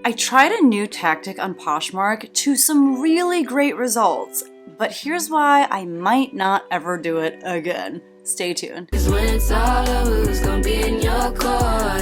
I tried a new tactic on Poshmark to some really great results, but here's why I might not ever do it again. Stay tuned.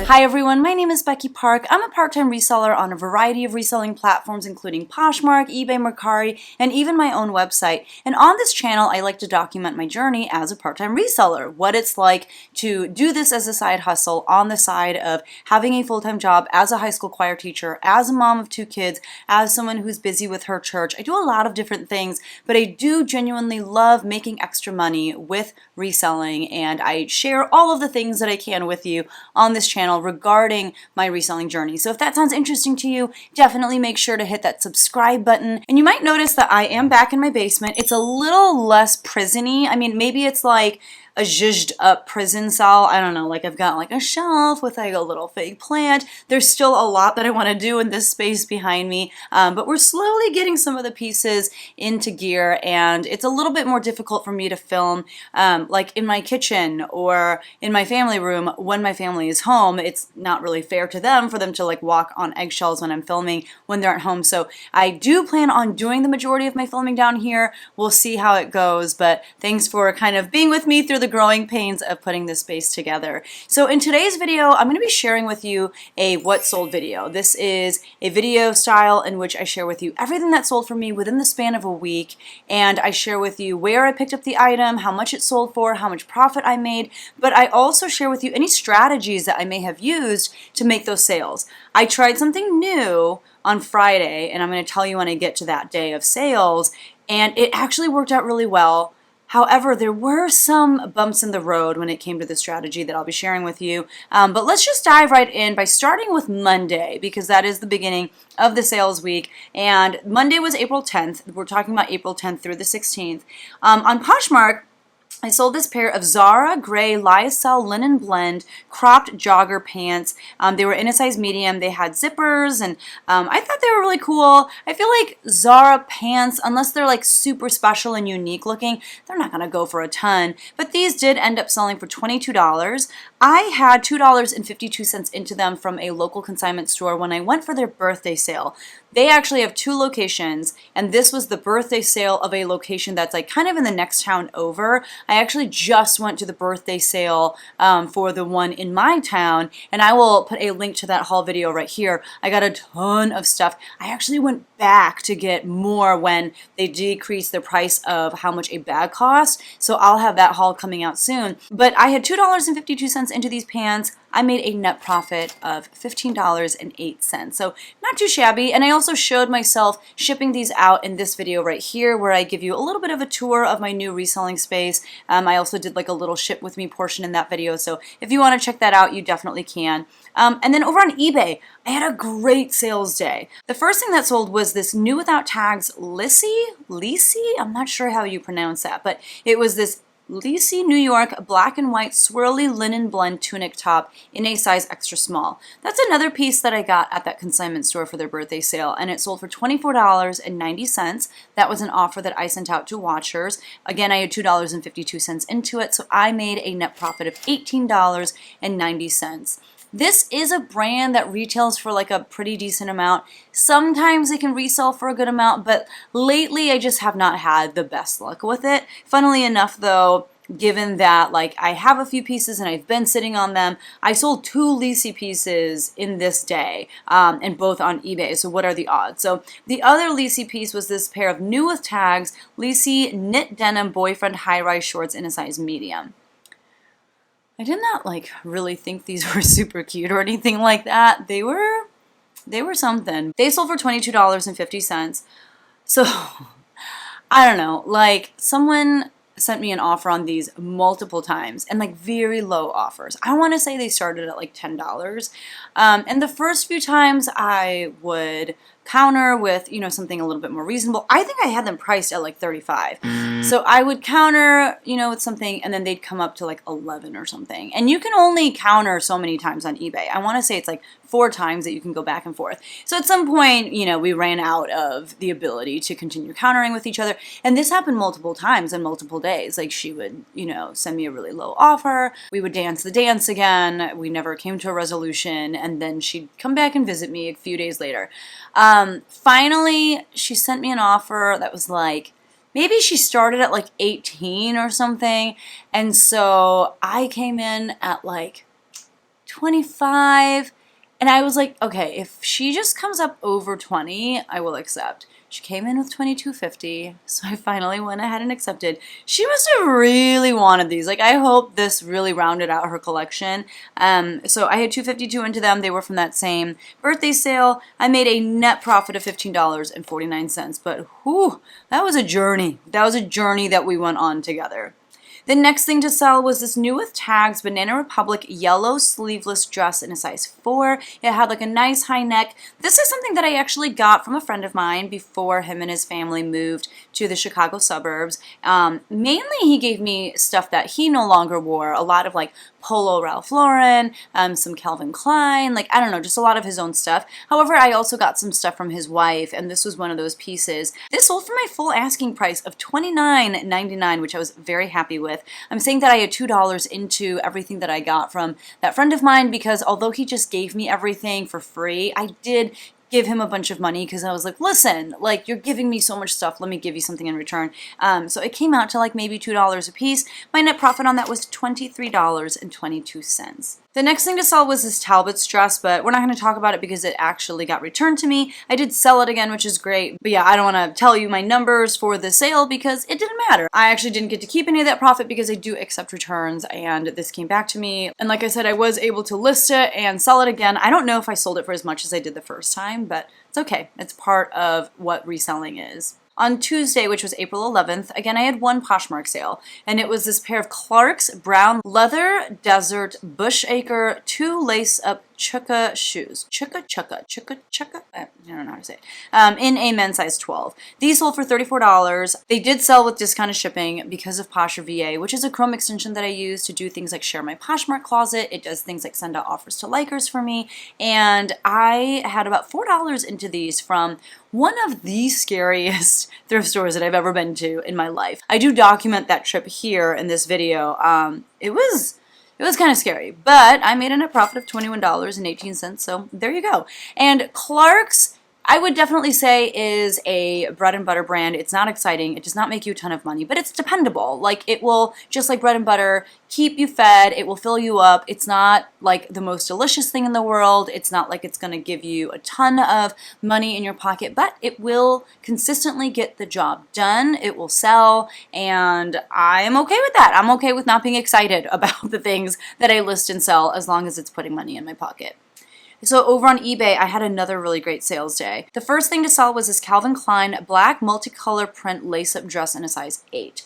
Hi everyone, my name is Becky Park. I'm a part-time reseller on a variety of reselling platforms including Poshmark, eBay, Mercari, and even my own website. And on this channel, I like to document my journey as a part-time reseller, what it's like to do this as a side hustle on the side of having a full-time job as a high school choir teacher, as a mom of 2 kids, as someone who's busy with her church. I do a lot of different things, but I do genuinely love making extra money with reselling. And I share all of the things that I can with you on this channel regarding my reselling journey. So if that sounds interesting to you, definitely make sure to hit that subscribe button. And you might notice that I am back in my basement. It's a little less prison-y. I mean, maybe it's like a zhuzhed up prison cell. I don't know, like I've got like a shelf with like a little fake plant. There's still a lot that I want to do in this space behind me, but we're slowly getting some of the pieces into gear, and it's a little bit more difficult for me to film like in my kitchen or in my family room when my family is home. It's not really fair to them for them to like walk on eggshells when I'm filming when they're at home. So I do plan on doing the majority of my filming down here. We'll see how it goes, but thanks for kind of being with me through the growing pains of putting this space together. So in today's video, I'm going to be sharing with you a what sold video. This is a video style in which I share with you everything that sold for me within the span of a week, and I share with you where I picked up the item, how much it sold for, how much profit I made, but I also share with you any strategies that I may have used to make those sales. I tried something new on Friday, and I'm going to tell you when I get to that day of sales, and it actually worked out really well. However, there were some bumps in the road when it came to the strategy that I'll be sharing with you. But let's just dive right in by starting with Monday, because that is the beginning of the sales week. And Monday was April 10th. We're talking about April 10th through the 16th. On Poshmark, I sold this pair of Zara gray lyocell linen blend cropped jogger pants. They were in a size medium. They had zippers, and I thought they were really cool. I feel like Zara pants, unless they're like super special and unique looking, they're not going to go for a ton. But these did end up selling for $22. I had $2.52 into them from a local consignment store when I went for their birthday sale. They actually have 2 locations, and this was the birthday sale of a location that's like kind of in the next town over. I actually just went to the birthday sale for the one in my town, and I will put a link to that haul video right here. I got a ton of stuff. I actually went back to get more when they decreased the price of how much a bag cost, so I'll have that haul coming out soon. But I had $2.52 into these pants. I made a net profit of $15.08, so not too shabby. And I also showed myself shipping these out in this video right here, where I give you a little bit of a tour of my new reselling space. I also did like a little ship with me portion in that video, so if you want to check that out, you definitely can. And then over on eBay, I had a great sales day. The first thing that sold was this new without tags Lisi? I'm not sure how you pronounce that, but it was this Lisi New York black and white swirly linen blend tunic top in a size extra small. That's another piece that I got at that consignment store for their birthday sale, and it sold for $24.90. That was an offer that I sent out to watchers. Again, I had $2.52 into it, so I made a net profit of $18.90. This is a brand that retails for like a pretty decent amount. Sometimes it can resell for a good amount, but lately I just have not had the best luck with it. Funnily enough though, given that like I have a few pieces and I've been sitting on them, I sold 2 Lisi pieces in this day, and both on eBay. So what are the odds? So the other Lisi piece was this pair of new with tags Lisi knit denim boyfriend high-rise shorts in a size medium. I did not like really think these were super cute or anything like that. They were something. They sold for $22.50. So I don't know, like someone sent me an offer on these multiple times, and like very low offers. I want to say they started at like $10. And the first few times I would counter with, you know, something a little bit more reasonable. I think I had them priced at like 35. So I would counter, you know, with something, and then they'd come up to like 11 or something. And you can only counter so many times on eBay. I want to say it's like 4 times that you can go back and forth. So at some point, you know, we ran out of the ability to continue countering with each other. And this happened multiple times and multiple days. Like she would, you know, send me a really low offer. We would dance the dance again. We never came to a resolution. And then she'd come back and visit me a few days later. Finally, she sent me an offer that was like, maybe she started at like 18 or something. And so I came in at like 25. And I was like, okay, if she just comes up over 20, I will accept. She came in with $22.50, so I finally went ahead and accepted. She must have really wanted these. Like, I hope this really rounded out her collection. So I had $252 into them. They were from that same birthday sale. I made a net profit of $15.49, but whew, that was a journey. That was a journey that we went on together. The next thing to sell was this new with tags Banana Republic yellow sleeveless dress in a size 4. It had like a nice high neck. This is something that I actually got from a friend of mine before him and his family moved to the Chicago suburbs. Mainly he gave me stuff that he no longer wore, a lot of like Polo Ralph Lauren, some Calvin Klein, like I don't know, just a lot of his own stuff. However, I also got some stuff from his wife, and this was one of those pieces. This sold for my full asking price of $29.99, which I was very happy with. I'm saying that I had $2 into everything that I got from that friend of mine because although he just gave me everything for free, I did give him a bunch of money because I was like, listen, like you're giving me so much stuff, let me give you something in return. So it came out to like maybe $2 a piece. My net profit on that was $23.22. The next thing to sell was this Talbot's dress, but we're not going to talk about it because it actually got returned to me. I did sell it again, which is great. But yeah, I don't want to tell you my numbers for the sale because it didn't matter. I actually didn't get to keep any of that profit because I do accept returns, and this came back to me. And like I said, I was able to list it and sell it again. I don't know if I sold it for as much as I did the first time, but it's okay. It's part of what reselling is. On Tuesday, which was April 11th, again, I had one Poshmark sale, and it was this pair of Clark's brown leather desert bushacre 2 lace-up chukka shoes. Chukka? I don't know how to say it. In a men's size 12. These sold for $34. They did sell with discounted shipping because of Posher VA, which is a Chrome extension that I use to do things like share my Poshmark closet. It does things like send out offers to likers for me, and I had about $4 into these from one of the scariest thrift stores that I've ever been to in my life. I do document that trip here in this video. It was kind of scary, but I made a net profit of $21.18, so there you go. And Clark's, I would definitely say, is a bread and butter brand. It's not exciting. It does not make you a ton of money, but it's dependable. Like, it will, just like bread and butter, keep you fed. It will fill you up. It's not like the most delicious thing in the world. It's not like it's going to give you a ton of money in your pocket, but it will consistently get the job done. It will sell, and I am okay with that. I'm okay with not being excited about the things that I list and sell as long as it's putting money in my pocket. So over on eBay, I had another really great sales day. The first thing to sell was this Calvin Klein black multicolor print lace-up dress in a size 8.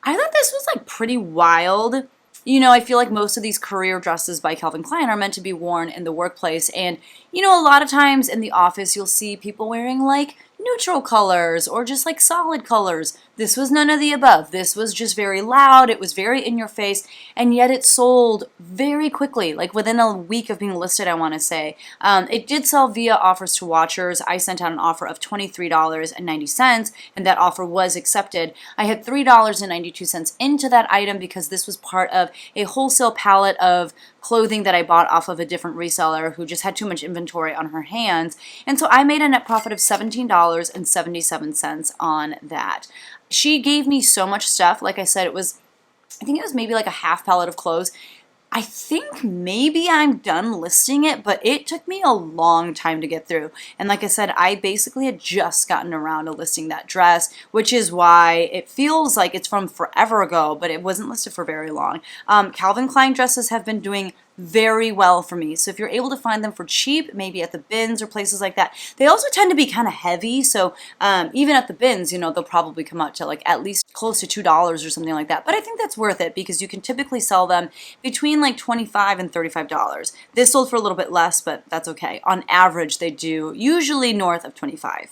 I thought this was like pretty wild. You know, I feel like most of these career dresses by Calvin Klein are meant to be worn in the workplace. And, you know, a lot of times in the office, you'll see people wearing like neutral colors or just like solid colors. This was none of the above. This was just very loud. It was very in your face, and yet it sold very quickly, like within a week of being listed, I want to say. It did sell via offers to watchers. I sent out an offer of $23.90, and that offer was accepted. I had $3.92 into that item because this was part of a wholesale pallet of clothing that I bought off of a different reseller who just had too much inventory on her hands. And so I made a net profit of $17.77 on that. She gave me so much stuff. Like I said, I think it was maybe like a half pallet of clothes. I think maybe I'm done listing it, but it took me a long time to get through. And like I said, I basically had just gotten around to listing that dress, which is why it feels like it's from forever ago, but it wasn't listed for very long. Calvin Klein dresses have been doing very well for me. So if you're able to find them for cheap, maybe at the bins or places like that, they also tend to be kind of heavy. So even at the bins, you know, they'll probably come out to like at least close to $2 or something like that. But I think that's worth it because you can typically sell them between like $25 and $35. This sold for a little bit less, but that's okay. On average, they do usually north of 25.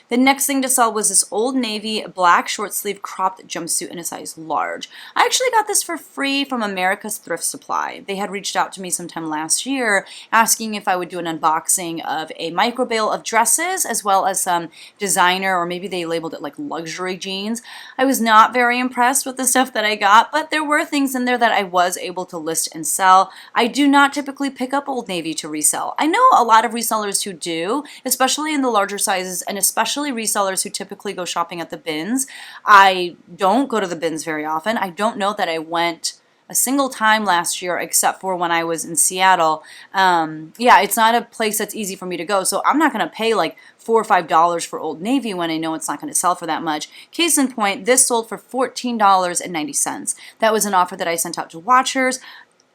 The next thing to sell was this Old Navy black short sleeve cropped jumpsuit in a size large. I actually got this for free from America's Thrift Supply. They had reached out to me sometime last year asking if I would do an unboxing of a micro bale of dresses as well as some designer, or maybe they labeled it like luxury jeans. I was not very impressed with the stuff that I got, but there were things in there that I was able to list and sell. I do not typically pick up Old Navy to resell. I know a lot of resellers who do, especially in the larger sizes and especially resellers who typically go shopping at the bins. I don't go to the bins very often. I don't know that I went a single time last year except for when I was in Seattle. Yeah, it's not a place that's easy for me to go, so I'm not going to pay like $4 or $5 for Old Navy when I know it's not going to sell for that much. Case in point, this sold for $14.90. That was an offer that I sent out to watchers.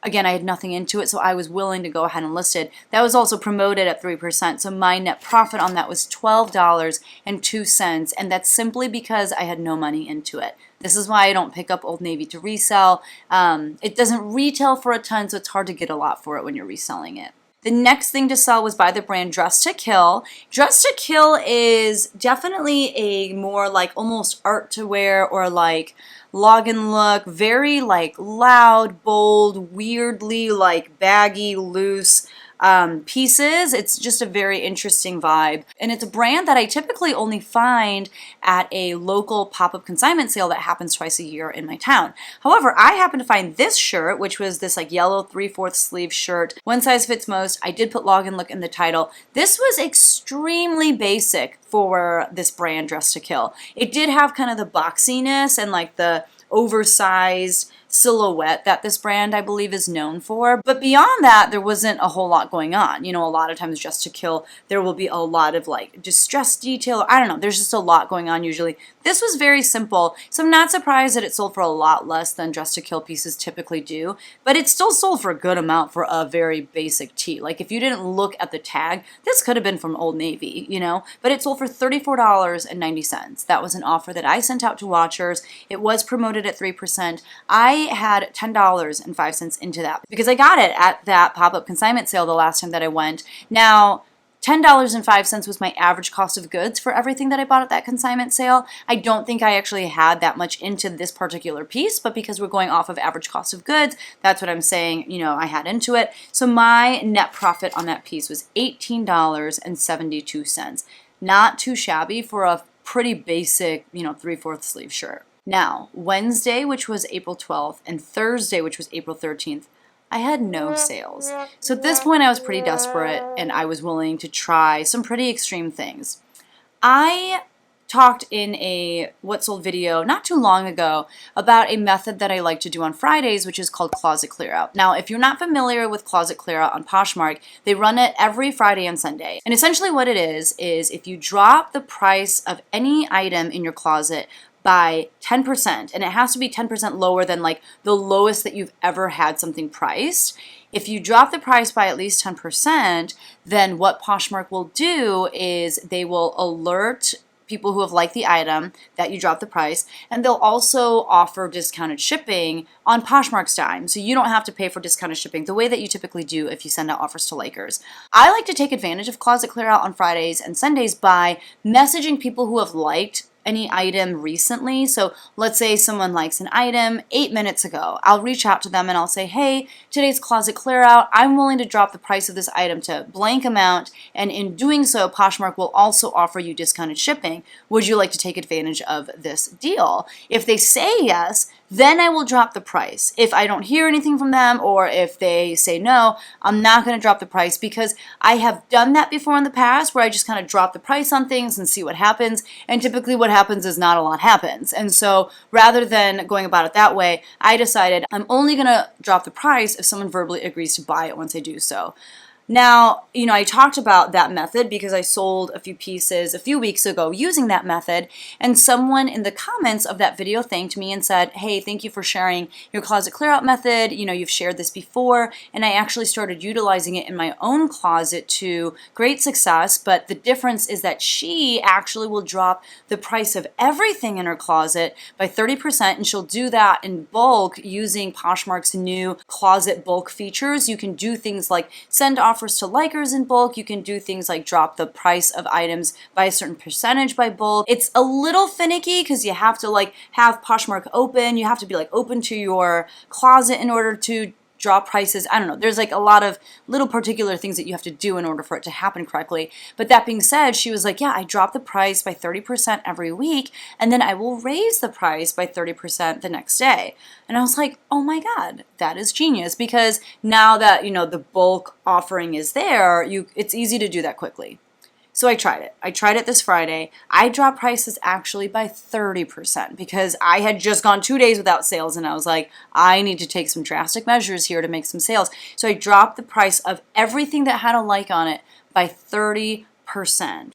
Again, I had nothing into it, so I was willing to go ahead and list it. That was also promoted at 3%, so my net profit on that was $12.02, and that's simply because I had no money into it. This is why I don't pick up Old Navy to resell. It doesn't retail for a ton, so it's hard to get a lot for it when you're reselling it. The next thing to sell was by the brand Dress to Kill. Dress to Kill is definitely a more like almost art to wear or like log and look, very like loud, bold, weirdly like baggy, loose pieces. It's just a very interesting vibe. And it's a brand that I typically only find at a local pop-up consignment sale that happens twice a year in my town. However, I happened to find this shirt, which was this like yellow 3/4 sleeve shirt. One size fits most. I did put log and look in the title. This was extremely basic for this brand Dress to Kill. It did have kind of the boxiness and like the oversized silhouette that this brand I believe is known for, but beyond that there wasn't a whole lot going on. You know, a lot of times Dress to Kill there will be a lot of like distress detail, I don't know, there's just a lot going on usually. This was very simple, so I'm not surprised that it sold for a lot less than Dress to Kill pieces typically do, but it still sold for a good amount for a very basic tee. Like if you didn't look at the tag, this could have been from Old Navy, you know, but it sold for $34.90. That was an offer that I sent out to watchers. It was promoted at 3%. I had $10.05 into that because I got it at that pop-up consignment sale the last time that I went. Now, $10.05 was my average cost of goods for everything that I bought at that consignment sale. I don't think I actually had that much into this particular piece, but because we're going off of average cost of goods, that's what I'm saying, you know, I had into it. So my net profit on that piece was $18.72. Not too shabby for a pretty basic, you know, 3/4 sleeve shirt. Now, Wednesday, which was April 12th, and Thursday, which was April 13th, I had no sales. So at this point, I was pretty desperate, and I was willing to try some pretty extreme things. I talked in a What Sold video not too long ago about a method that I like to do on Fridays, which is called Closet Clear Out. Now, if you're not familiar with Closet Clear Out on Poshmark, they run it every Friday and Sunday. And essentially what it is if you drop the price of any item in your closet by 10%, and it has to be 10% lower than like the lowest that you've ever had something priced. If you drop the price by at least 10%, then what Poshmark will do is they will alert people who have liked the item that you dropped the price, and they'll also offer discounted shipping on Poshmark's dime, so you don't have to pay for discounted shipping the way that you typically do if you send out offers to Lakers. I like to take advantage of Closet Clear Out on Fridays and Sundays by messaging people who have liked any item recently. So let's say someone likes an item 8 minutes ago. I'll reach out to them and I'll say, hey, today's Closet Clear Out. I'm willing to drop the price of this item to blank amount, and in doing so, Poshmark will also offer you discounted shipping. Would you like to take advantage of this deal? If they say yes, then I will drop the price. If I don't hear anything from them, or if they say no, I'm not going to drop the price, because I have done that before in the past where I just kind of drop the price on things and see what happens, and typically what happens is not a lot happens. And so rather than going about it that way, I decided I'm only going to drop the price if someone verbally agrees to buy it once I do so. Now, I talked about that method because I sold a few pieces a few weeks ago using that method, and someone in the comments of that video thanked me and said, hey, thank you for sharing your closet clear out method. You've shared this before, and I actually started utilizing it in my own closet to great success, but the difference is that she actually will drop the price of everything in her closet by 30%, and she'll do that in bulk using Poshmark's new closet bulk features. You can do things like send offers to likers in bulk. You can do things like drop the price of items by a certain percentage by bulk. It's a little finicky because you have to have Poshmark open. You have to be open to your closet in order to drop prices. I don't know. There's a lot of little particular things that you have to do in order for it to happen correctly. But that being said, she was like, yeah, I drop the price by 30% every week, and then I will raise the price by 30% the next day. And I was like, oh my God, that is genius, because now that, the bulk offering is there, it's easy to do that quickly. So I tried it. I tried it this Friday. I dropped prices actually by 30% because I had just gone 2 days without sales, and I was like, I need to take some drastic measures here to make some sales. So I dropped the price of everything that had a like on it by 30%.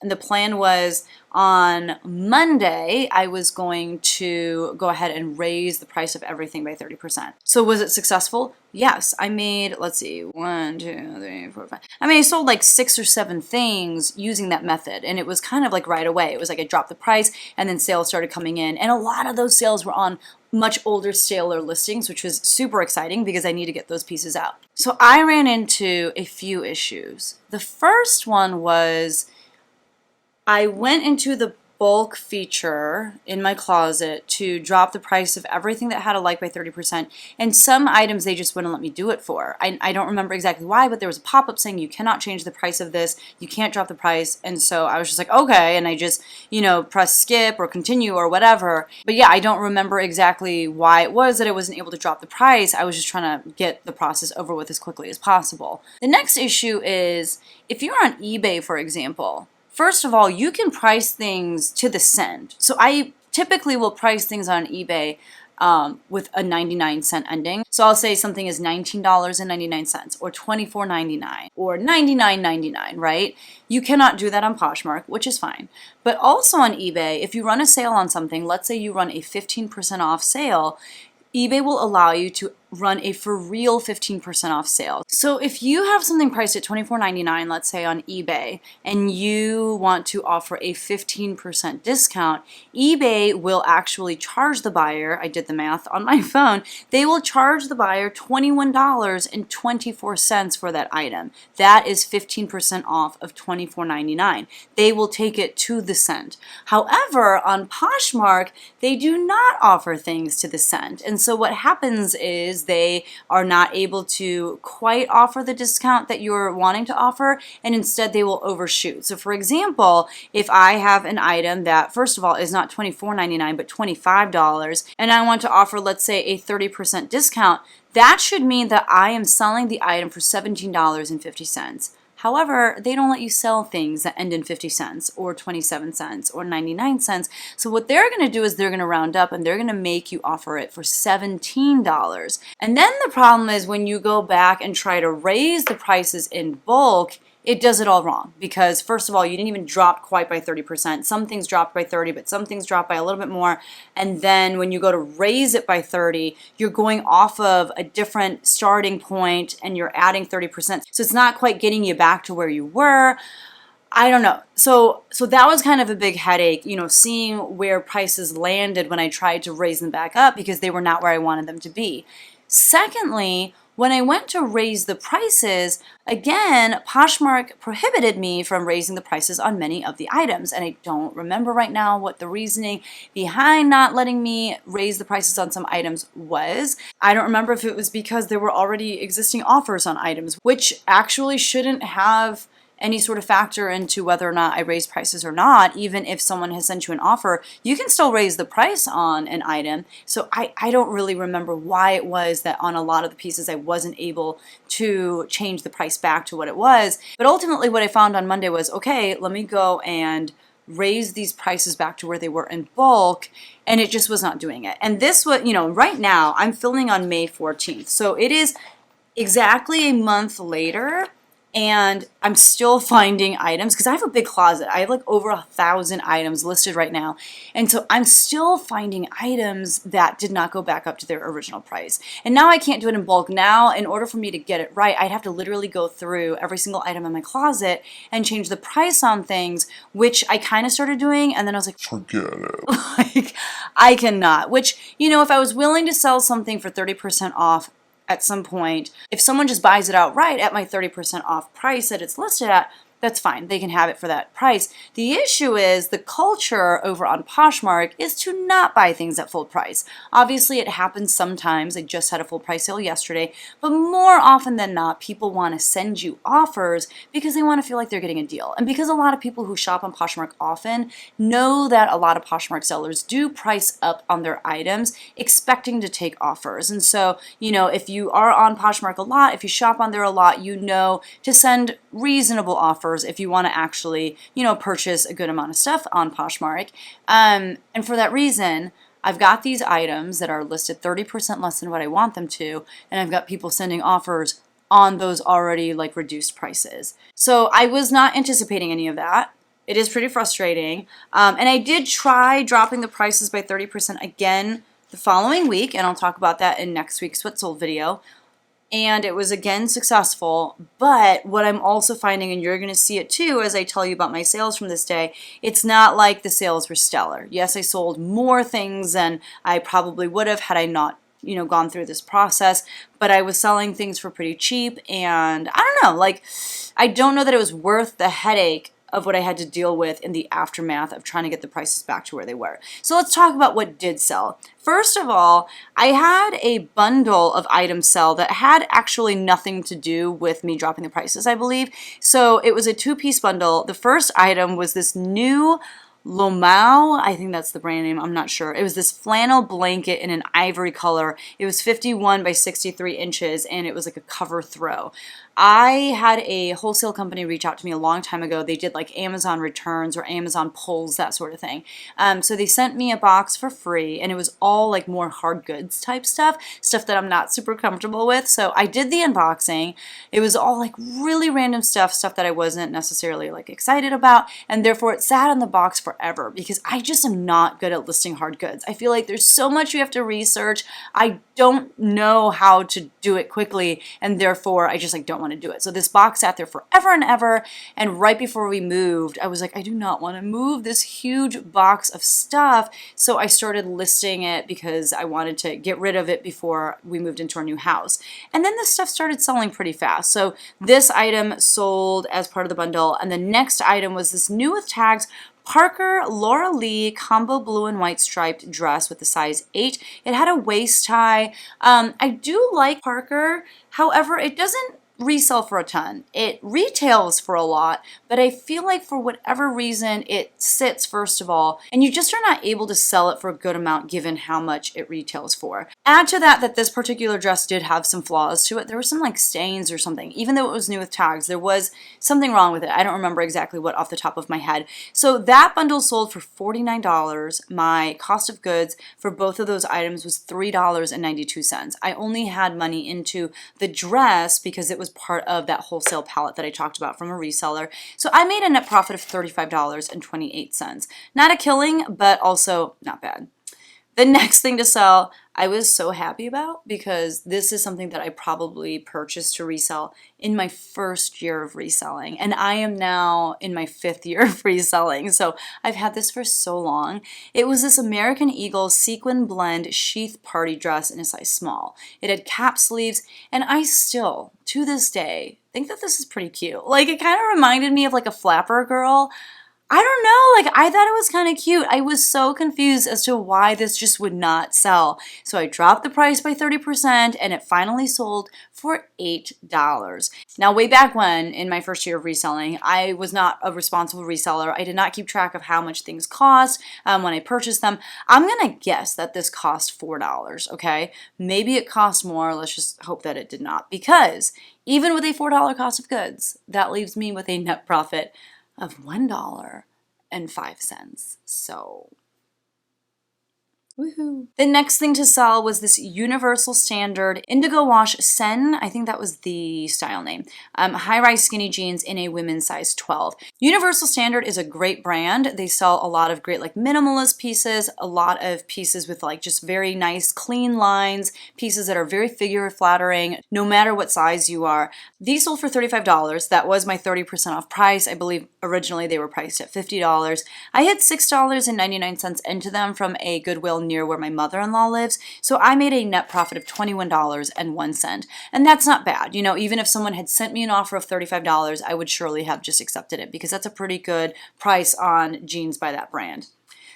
And the plan was on Monday, I was going to go ahead and raise the price of everything by 30%. So was it successful? Yes. I made, let's see, 1, 2, 3, 4, 5. I sold 6 or 7 things using that method. And it was kind of right away. It was I dropped the price and then sales started coming in. And a lot of those sales were on much older, staler listings, which was super exciting because I need to get those pieces out. So I ran into a few issues. The first one was I went into the bulk feature in my closet to drop the price of everything that had a like by 30%, and some items they just wouldn't let me do it for. I don't remember exactly why, but there was a pop-up saying you cannot change the price of this, you can't drop the price, and so I was just like, okay, and I just, press skip or continue or whatever. But yeah, I don't remember exactly why it was that I wasn't able to drop the price. I was just trying to get the process over with as quickly as possible. The next issue is, if you're on eBay, for example, first of all, you can price things to the cent. So I typically will price things on eBay with a 99-cent ending. So I'll say something is $19.99 or $24.99 or $99.99, right? You cannot do that on Poshmark, which is fine. But also on eBay, if you run a sale on something, let's say you run a 15% off sale, eBay will allow you to run a for real 15% off sale. So if you have something priced at $24.99, let's say on eBay, and you want to offer a 15% discount, eBay will actually charge the buyer, I did the math on my phone, they will charge the buyer $21.24 for that item. That is 15% off of $24.99. They will take it to the cent. However, on Poshmark, they do not offer things to the cent. And so what happens is they are not able to quite offer the discount that you're wanting to offer, and instead they will overshoot. So for example, if I have an item that first of all is not $24.99 but $25, and I want to offer, let's say, a 30% discount, that should mean that I am selling the item for $17.50. However, they don't let you sell things that end in 50 cents or 27 cents or 99 cents. So what they're going to do is they're going to round up and they're going to make you offer it for $17. And then the problem is when you go back and try to raise the prices in bulk, it does it all wrong because first of all, you didn't even drop quite by 30%. Some things dropped by 30, but some things dropped by a little bit more. And then when you go to raise it by 30, you're going off of a different starting point and you're adding 30%. So it's not quite getting you back to where you were. I don't know. So that was kind of a big headache, seeing where prices landed when I tried to raise them back up because they were not where I wanted them to be. Secondly, when I went to raise the prices, again, Poshmark prohibited me from raising the prices on many of the items. And I don't remember right now what the reasoning behind not letting me raise the prices on some items was. I don't remember if it was because there were already existing offers on items, which actually shouldn't have any sort of factor into whether or not I raise prices or not. Even if someone has sent you an offer, you can still raise the price on an item. So I don't really remember why it was that on a lot of the pieces I wasn't able to change the price back to what it was. But ultimately what I found on Monday was, okay, let me go and raise these prices back to where they were in bulk, and it just was not doing it. And this was, right now I'm filming on May 14th. So it is exactly a month later And I'm still finding items because I have a big closet. I have like over 1,000 items listed right now. And so I'm still finding items that did not go back up to their original price. And now I can't do it in bulk. Now, in order for me to get it right, I'd have to literally go through every single item in my closet and change the price on things, which I kind of started doing. And then I was like, forget it. Like, I cannot. Which, you know, if I was willing to sell something for 30% off, at some point, if someone just buys it outright at my 30% off price that it's listed at, that's fine. They can have it for that price. The issue is the culture over on Poshmark is to not buy things at full price. Obviously, it happens sometimes. I just had a full price sale yesterday, but more often than not, people want to send you offers because they want to feel like they're getting a deal. And because a lot of people who shop on Poshmark often know that a lot of Poshmark sellers do price up on their items, expecting to take offers. And so, you know, if you are on Poshmark a lot, if you shop on there a lot, you know to send reasonable offers if you want to actually, you know, purchase a good amount of stuff on Poshmark. And for that reason, I've got these items that are listed 30% less than what I want them to, and I've got people sending offers on those already like reduced prices. So I was not anticipating any of that. It is pretty frustrating. And I did try dropping the prices by 30% again the following week, and I'll talk about that in next week's What Sold video. And it was again successful, but what I'm also finding, and you're going to see it too as I tell you about my sales from this day, it's not like the sales were stellar. Yes, I sold more things than I probably would have had I not, you know, gone through this process, but I was selling things for pretty cheap, and I don't know, like, I don't know that it was worth the headache of what I had to deal with in the aftermath of trying to get the prices back to where they were. So let's talk about what did sell. First of all, I had a bundle of items sell that had actually nothing to do with me dropping the prices, I believe. So it was a two-piece bundle. The first item was this new Lomao, I think that's the brand name, I'm not sure. It was this flannel blanket in an ivory color. It was 51 by 63 inches, and it was like a cover throw. I had a wholesale company reach out to me a long time ago. They did like Amazon returns or Amazon pulls, that sort of thing. So they sent me a box for free, and it was all like more hard goods type stuff that I'm not super comfortable with. So I did the unboxing. It was all like really random stuff that I wasn't necessarily like excited about, and therefore it sat in the box forever because I just am not good at listing hard goods. I feel like there's so much you have to research. I don't know how to do it quickly, and therefore I just like don't want to do it. So this box sat there forever and ever, and right before we moved, I was like, I do not want to move this huge box of stuff. So I started listing it because I wanted to get rid of it before we moved into our new house. And then this stuff started selling pretty fast. So this item sold as part of the bundle, and the next item was this new with tags Parker Laura Lee combo blue and white striped dress with a size 8. It had a waist tie. I do like Parker. However, it doesn't resell for a ton. It retails for a lot, but I feel like for whatever reason it sits first of all, and you just are not able to sell it for a good amount given how much it retails for. Add to that this particular dress did have some flaws to it. There were some like stains or something. Even though it was new with tags, there was something wrong with it. I don't remember exactly what off the top of my head. So that bundle sold for $49. My cost of goods for both of those items was $3.92. I only had money into the dress because it was part of that wholesale palette that I talked about from a reseller. So I made a net profit of $35.28. Not a killing, but also not bad. The next thing to sell, I was so happy about because this is something that I probably purchased to resell in my first year of reselling. And I am now in my 5th year of reselling. So I've had this for so long. It was this American Eagle sequin blend sheath party dress in a size small. It had cap sleeves, and I still, to this day, think that this is pretty cute. Like, it kind of reminded me of like a flapper girl. I don't know, like I thought it was kind of cute. I was so confused as to why this just would not sell. So I dropped the price by 30% and it finally sold for $8. Now, way back when, in my first year of reselling, I was not a responsible reseller. I did not keep track of how much things cost when I purchased them. I'm gonna guess that this cost $4, okay? Maybe it cost more, let's just hope that it did not. Because even with a $4 cost of goods, that leaves me with a net profit of $1.05. So Woohoo. The next thing to sell was this Universal Standard Indigo Wash Sen. I think that was the style name. High-rise skinny jeans in a women's size 12. Universal Standard is a great brand. They sell a lot of great like minimalist pieces, a lot of pieces with like just very nice clean lines, pieces that are very figure flattering no matter what size you are. These sold for $35. That was my 30% off price. I believe originally they were priced at $50. I had $6.99 into them from a Goodwill near where my mother-in-law lives, so I made a net profit of $21.01. And that's not bad. You know, even if someone had sent me an offer of $35, I would surely have just accepted it because that's a pretty good price on jeans by that brand.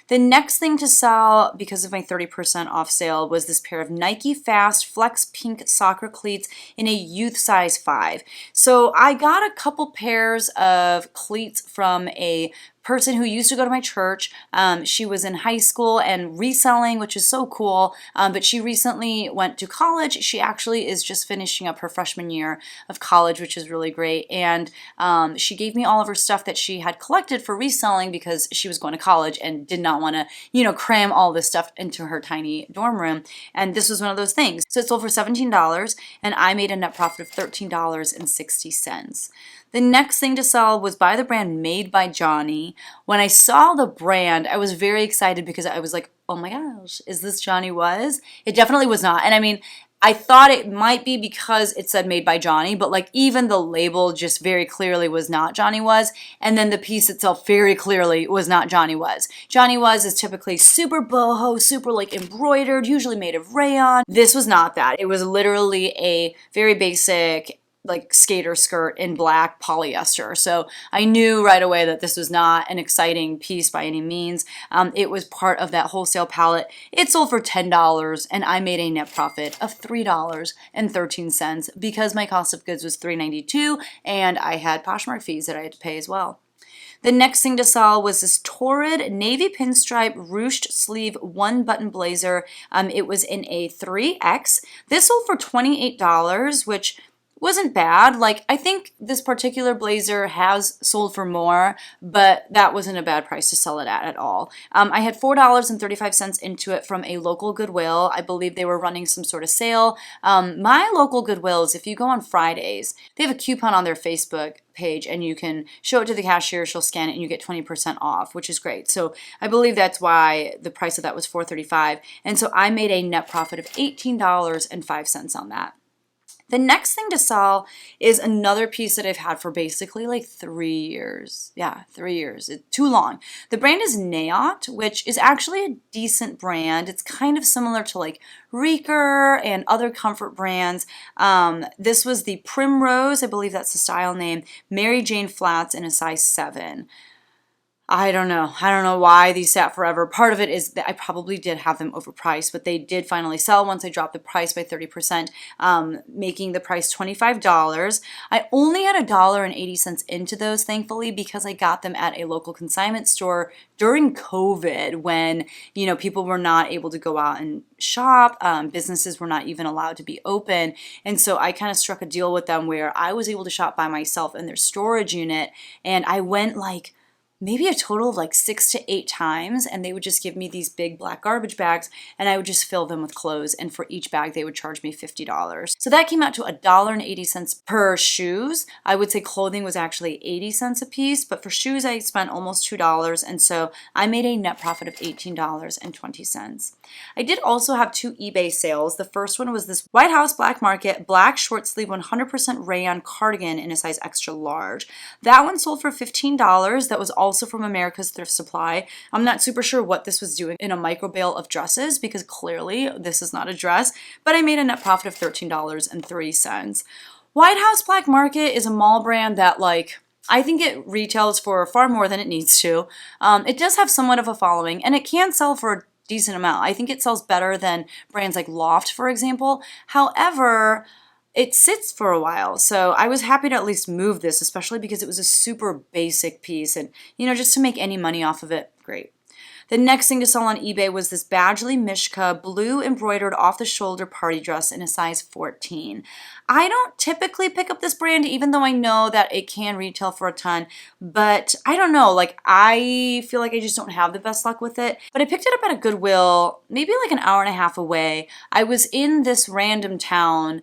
The next thing to sell because of my 30% off sale was this pair of Nike Fast Flex Pink soccer cleats in a youth size 5. So I got a couple pairs of cleats from a person who used to go to my church. She was in high school and reselling, which is so cool, but she recently went to college. She actually is just finishing up her freshman year of college, which is really great, and she gave me all of her stuff that she had collected for reselling because she was going to college and did not want to, you know, cram all this stuff into her tiny dorm room, and this was one of those things. So it sold for $17, and I made a net profit of $13.60. The next thing to sell was by the brand Made by Johnny. When I saw the brand, I was very excited because I was like, oh my gosh, is this Johnny Was? It definitely was not. And I mean, I thought it might be because it said Made by Johnny, but like even the label just very clearly was not Johnny Was. And then the piece itself very clearly was not Johnny Was. Johnny Was is typically super boho, super like embroidered, usually made of rayon. This was not that. It was literally a very basic like skater skirt in black polyester. So I knew right away that this was not an exciting piece by any means. It was part of that wholesale palette. It sold for $10 and I made a net profit of $3.13 because my cost of goods was $3.92 and I had Poshmark fees that I had to pay as well. The next thing to sell was this Torrid navy pinstripe ruched sleeve one button blazer. It was in a 3X. This sold for $28, which wasn't bad. Like, I think this particular blazer has sold for more, but that wasn't a bad price to sell it at all. I had $4.35 into it from a local Goodwill. I believe they were running some sort of sale. My local Goodwills, if you go on Fridays, they have a coupon on their Facebook page and you can show it to the cashier, she'll scan it and you get 20% off, which is great. So I believe that's why the price of that was $4.35. And so I made a net profit of $18.05 on that. The next thing to sell is another piece that I've had for basically like 3 years. Yeah, 3 years. It's too long. The brand is Naot, which is actually a decent brand. It's kind of similar to like Reeker and other comfort brands. This was the Primrose, I believe that's the style name, Mary Jane flats in a size 7. I don't know. I don't know why these sat forever. Part of it is that I probably did have them overpriced, but they did finally sell once I dropped the price by 30%, making the price $25. I only had $1.80 into those, thankfully, because I got them at a local consignment store during COVID when, you know, people were not able to go out and shop. Businesses were not even allowed to be open. And so I kind of struck a deal with them where I was able to shop by myself in their storage unit, and I went like maybe a total of like 6 to 8 times, and they would just give me these big black garbage bags and I would just fill them with clothes, and for each bag they would charge me $50. So that came out to $1.80 per shoes. I would say clothing was actually 80 cents a piece, but for shoes I spent almost $2, and so I made a net profit of $18.20. I did also have 2 eBay sales. The first one was this White House Black Market black short sleeve 100% rayon cardigan in a size extra large. That one sold for $15. That was also from America's Thrift Supply. I'm not super sure what this was doing in a micro bale of dresses because clearly this is not a dress, but I made a net profit of $13.03. White House Black Market is a mall brand that I think it retails for far more than it needs to. It does have somewhat of a following and it can sell for a decent amount. I think it sells better than brands like Loft, for example. However, it sits for a while, so I was happy to at least move this, especially because it was a super basic piece and, you know, just to make any money off of it, great. The next thing to sell on eBay was this Badgley Mishka blue embroidered off-the-shoulder party dress in a size 14. I don't typically pick up this brand, even though I know that it can retail for a ton, but I don't know, like I feel like I just don't have the best luck with it. But I picked it up at a Goodwill, maybe like an hour and a half away. I was in this random town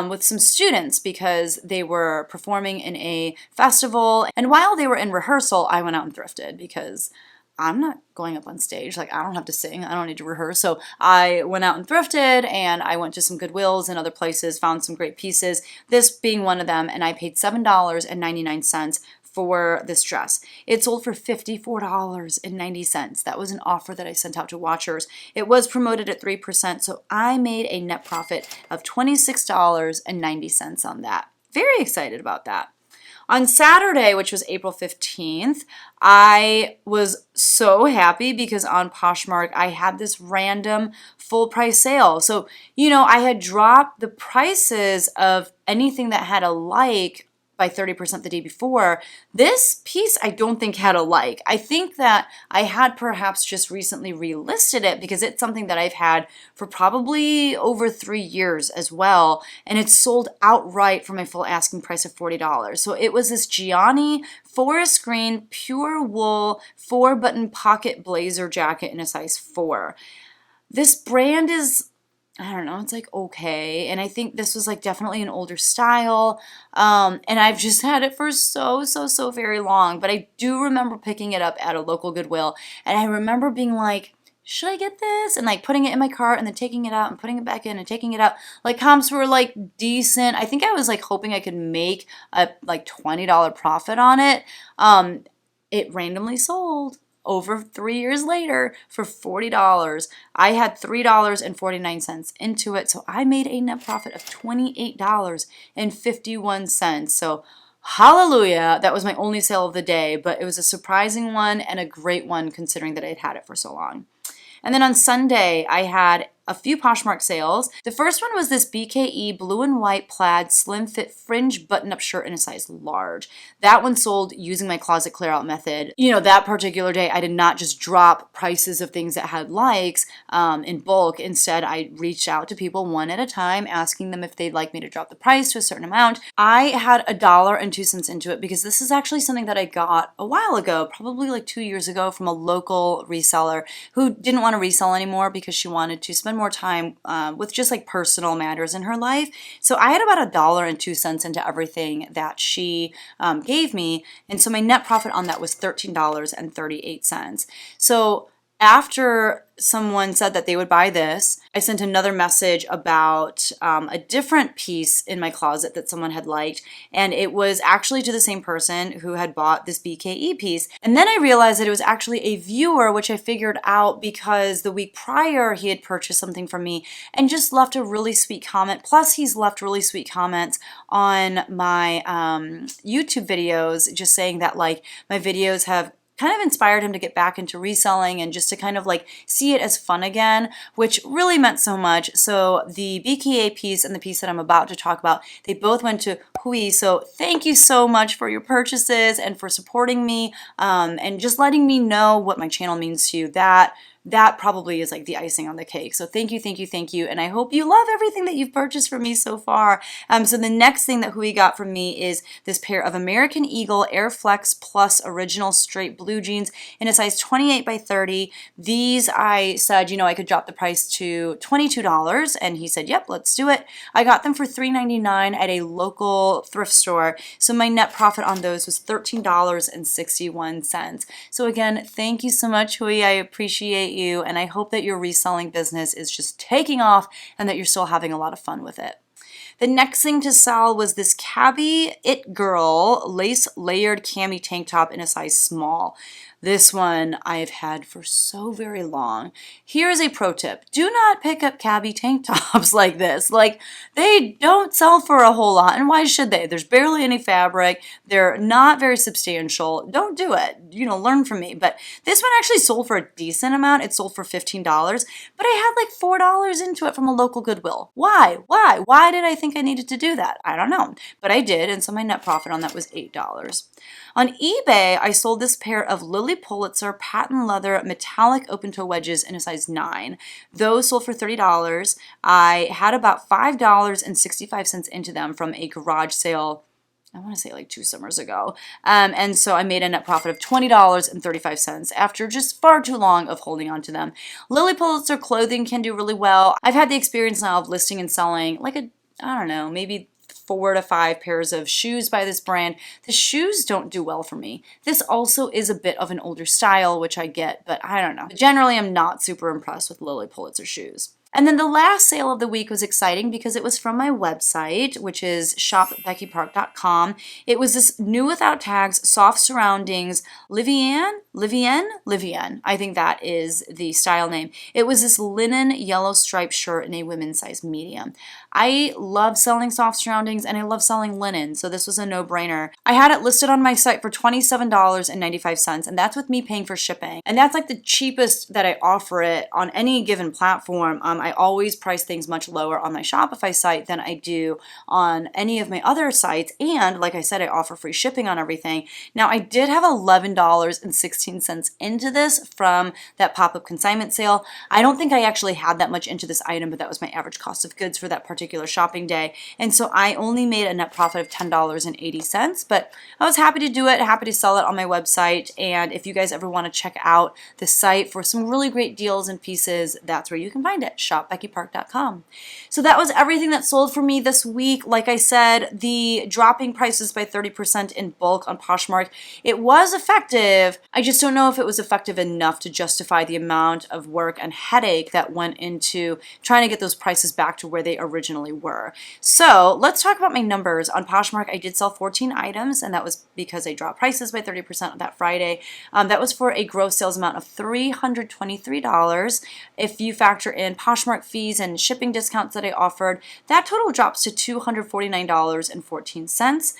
with some students because they were performing in a festival, and while they were in rehearsal, I went out and thrifted because I'm not going up on stage. Like, I don't have to sing. I don't need to rehearse. So I went out and thrifted, and I went to some Goodwills and other places, found some great pieces, this being one of them, and I paid $7.99 for this dress. It sold for $54.90. That was an offer that I sent out to watchers. It was promoted at 3%, so I made a net profit of $26.90 on that. Very excited about that. On Saturday, which was April 15th, I was so happy because on Poshmark, I had this random full price sale. So, I had dropped the prices of anything that had a like by 30% the day before. This piece I don't think had a like. I think that I had perhaps just recently relisted it because it's something that I've had for probably over 3 years as well, and it's sold outright for my full asking price of $40. So it was this Gianni forest green pure wool 4-button pocket blazer jacket in a size 4. This brand is, I don't know, it's like okay. And I think this was like definitely an older style. And I've just had it for so very long. But I do remember picking it up at a local Goodwill. And I remember being like, should I get this? And like putting it in my cart and then taking it out and putting it back in and taking it out. Like comps were like decent. I think I was like hoping I could make a like $20 profit on it. It randomly sold over 3 years later for $40. I had $3.49 into it, so I made a net profit of $28.51. So hallelujah, that was my only sale of the day, but it was a surprising one and a great one considering that I'd had it for so long. And then on Sunday, I had a few Poshmark sales. The first one was this BKE blue and white plaid slim fit fringe button-up shirt in a size large. That one sold using my closet clear out method. That particular day, I did not just drop prices of things that had likes in bulk. Instead, I reached out to people one at a time, asking them if they'd like me to drop the price to a certain amount. I had $1.02 into it because this is actually something that I got a while ago, probably like 2 years ago, from a local reseller who didn't want to resell anymore because she wanted to spend more time with just like personal matters in her life. So I had about $1.02 into everything that she gave me. And so my net profit on that was $13.38. So after someone said that they would buy this, I sent another message about a different piece in my closet that someone had liked, and it was actually to the same person who had bought this BKE piece. And then I realized that it was actually a viewer, which I figured out because the week prior he had purchased something from me and just left a really sweet comment. Plus he's left really sweet comments on my YouTube videos, just saying that like my videos have kind of inspired him to get back into reselling and just to kind of like see it as fun again, which really meant so much. So the BKA piece and the piece that I'm about to talk about, they both went to Hui. So thank you so much for your purchases and for supporting me and just letting me know what my channel means to you. That probably is like the icing on the cake. So thank you. And I hope you love everything that you've purchased from me so far. So the next thing that Hui got from me is this pair of American Eagle Air Flex Plus Original Straight Blue Jeans in a size 28 by 30. These I said, I could drop the price to $22. And he said, yep, let's do it. I got them for $3.99 at a local thrift store. So my net profit on those was $13.61. So again, thank you so much, Hui. I appreciate you, and I hope that your reselling business is just taking off and that you're still having a lot of fun with it. The next thing to sell was this Cabby It Girl lace layered cami tank top in a size small. This one I've had for so very long. Here's a pro tip. Do not pick up Cabby tank tops like this. Like, they don't sell for a whole lot, and why should they? There's barely any fabric. They're not very substantial. Don't do it. Learn from me. But this one actually sold for a decent amount. It sold for $15, but I had like $4 into it from a local Goodwill. Why? Why did I think I needed to do that? I don't know, but I did, and so my net profit on that was $8. On eBay, I sold this pair of Lily Lilly Pulitzer patent leather metallic open-toe wedges in a size 9. Those sold for $30. I had about $5.65 into them from a garage sale, I want to say like 2 summers ago. And so I made a net profit of $20.35 after just far too long of holding on to them. Lilly Pulitzer clothing can do really well. I've had the experience now of listing and selling like I don't know, maybe 4 to 5 pairs of shoes by this brand. The shoes don't do well for me. This also is a bit of an older style, which I get, but I don't know. Generally, I'm not super impressed with Lilly Pulitzer shoes. And then the last sale of the week was exciting because it was from my website, which is shopbeckypark.com. It was this new without tags, soft surroundings, Livian. I think that is the style name. It was this linen yellow striped shirt in a women's size medium. I love selling soft surroundings and I love selling linen, so this was a no-brainer. I had it listed on my site for $27.95, and that's with me paying for shipping. And that's like the cheapest that I offer it on any given platform. I always price things much lower on my Shopify site than I do on any of my other sites. And like I said, I offer free shipping on everything. Now, I did have $11.16 into this from that pop-up consignment sale. I don't think I actually had that much into this item, but that was my average cost of goods for that particular shopping day. And so I only made a net profit of $10.80, but I was happy to do it, happy to sell it on my website. And if you guys ever want to check out the site for some really great deals and pieces, that's where you can find it. shopbeckypark.com. So that was everything that sold for me this week. Like I said, the dropping prices by 30% in bulk on Poshmark, it was effective. I just don't know if it was effective enough to justify the amount of work and headache that went into trying to get those prices back to where they originally were. So let's talk about my numbers. On Poshmark, I did sell 14 items, and that was because I dropped prices by 30% on that Friday. That was for a gross sales amount of $323. If you factor in Poshmark fees and shipping discounts that I offered, that total drops to $249.14.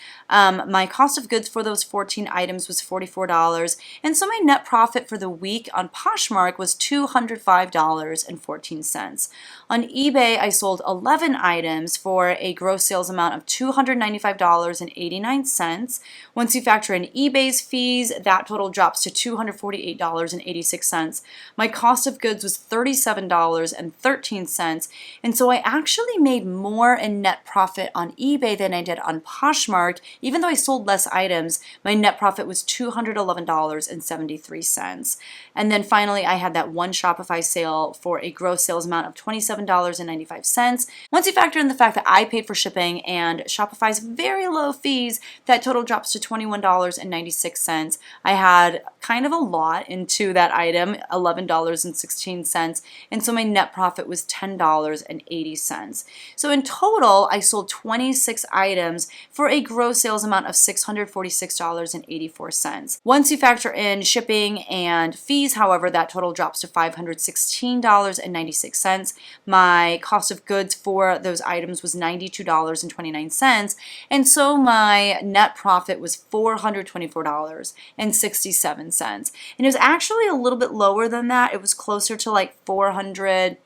My cost of goods for those 14 items was $44, and so my net profit for the week on Poshmark was $205.14. On eBay, I sold 11 items for a gross sales amount of $295.89. Once you factor in eBay's fees, that total drops to $248.86. My cost of goods was $37.13, and so I actually made more in net profit on eBay than I did on Poshmark. Even though I sold less items, my net profit was $211.73. And then finally, I had that one Shopify sale for a gross sales amount of $27.95. Once you factor in the fact that I paid for shipping and Shopify's very low fees, that total drops to $21.96. I had kind of a lot into that item, $11.16, and so my net profit was $10.80. So in total, I sold 26 items for a gross sales amount of $646.84. Once you factor in shipping and fees, however, that total drops to $516.96. My cost of goods for those items was $92.29, and so my net profit was $424.67. And it was actually a little bit lower than that. It was closer to like $403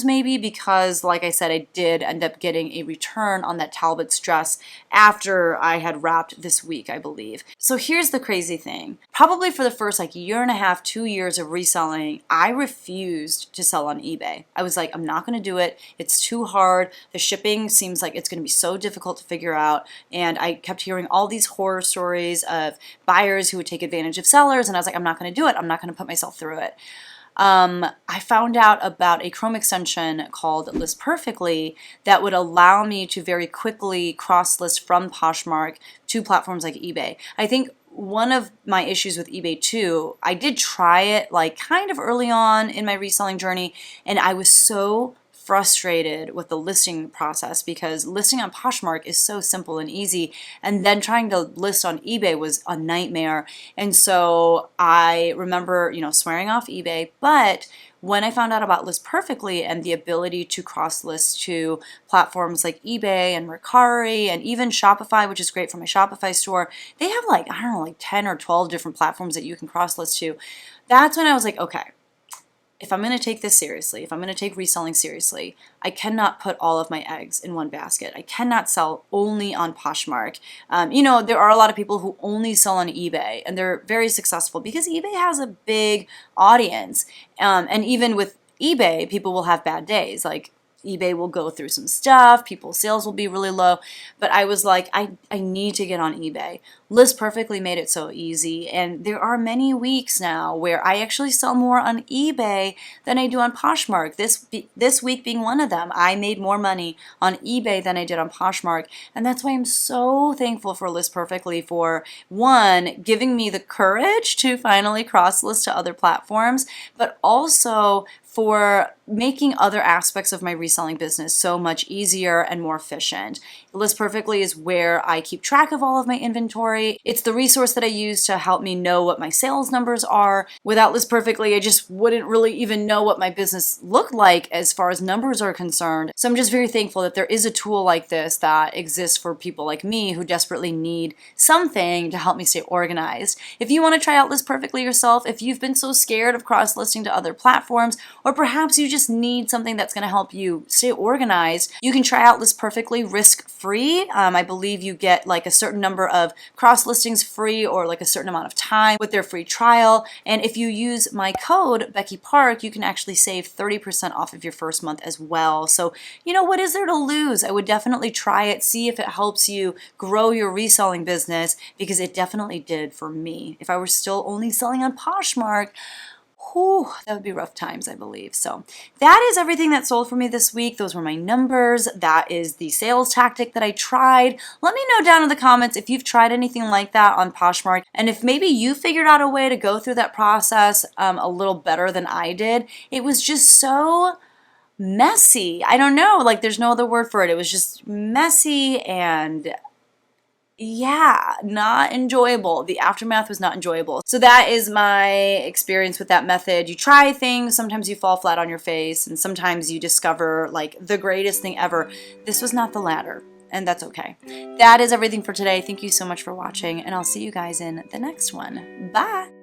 maybe, because like I said, I did end up getting a return on that Talbot's dress after I had wrapped this week, I believe. So here's the crazy thing. Probably for the first like year and a half, 2 years of reselling, I refused to sell on eBay. I was like, I'm not going to do it. It's too hard. The shipping seems like it's going to be so difficult to figure out. And I kept hearing all these horror stories of buyers who would take advantage of sellers. And I was like, I'm not going to do it. I'm not going to put myself through it. I found out about a Chrome extension called List Perfectly that would allow me to very quickly cross-list from Poshmark to platforms like eBay. I think one of my issues with eBay too, I did try it like kind of early on in my reselling journey, and I was so frustrated with the listing process because listing on Poshmark is so simple and easy, and then trying to list on eBay was a nightmare. And so I remember, swearing off eBay, but when I found out about List Perfectly and the ability to cross-list to platforms like eBay and Mercari and even Shopify, which is great for my Shopify store, they have like 10 or 12 different platforms that you can cross-list to. That's when I was like, okay, if I'm going to take this seriously, if I'm going to take reselling seriously, I cannot put all of my eggs in one basket. I cannot sell only on Poshmark. You know, there are a lot of people who only sell on eBay, and they're very successful because eBay has a big audience. And even with eBay, people will have bad days. Like, eBay will go through some stuff, people's sales will be really low, but I was like, I need to get on eBay. List Perfectly made it so easy, and there are many weeks now where I actually sell more on eBay than I do on Poshmark. This week being one of them. I made more money on eBay than I did on Poshmark, and that's why I'm so thankful for List Perfectly for, one, giving me the courage to finally cross-list to other platforms, but also for making other aspects of my reselling business so much easier and more efficient. List Perfectly is where I keep track of all of my inventory. It's the resource that I use to help me know what my sales numbers are. Without List Perfectly, I just wouldn't really even know what my business looked like as far as numbers are concerned. So I'm just very thankful that there is a tool like this that exists for people like me who desperately need something to help me stay organized. If you want to try out List Perfectly yourself, if you've been so scared of cross-listing to other platforms, or perhaps you just need something that's going to help you stay organized, you can try out List Perfectly risk-free. I believe you get like a certain number of cross-listings free or like a certain amount of time with their free trial. And if you use my code, BECKYPARK, you can actually save 30% off of your first month as well. So, you know, what is there to lose? I would definitely try it, see if it helps you grow your reselling business, because it definitely did for me. If I were still only selling on Poshmark, whew, that would be rough times, I believe. So that is everything that sold for me this week. Those were my numbers. That is the sales tactic that I tried. Let me know down in the comments if you've tried anything like that on Poshmark, and if maybe you figured out a way to go through that process a little better than I did. It was just so messy. I don't know, like there's no other word for it. It was just messy and yeah, not enjoyable. The aftermath was not enjoyable. So that is my experience with that method. You try things, sometimes you fall flat on your face, and sometimes you discover like the greatest thing ever. This was not the latter, and that's okay. That is everything for today. Thank you so much for watching, and I'll see you guys in the next one. Bye!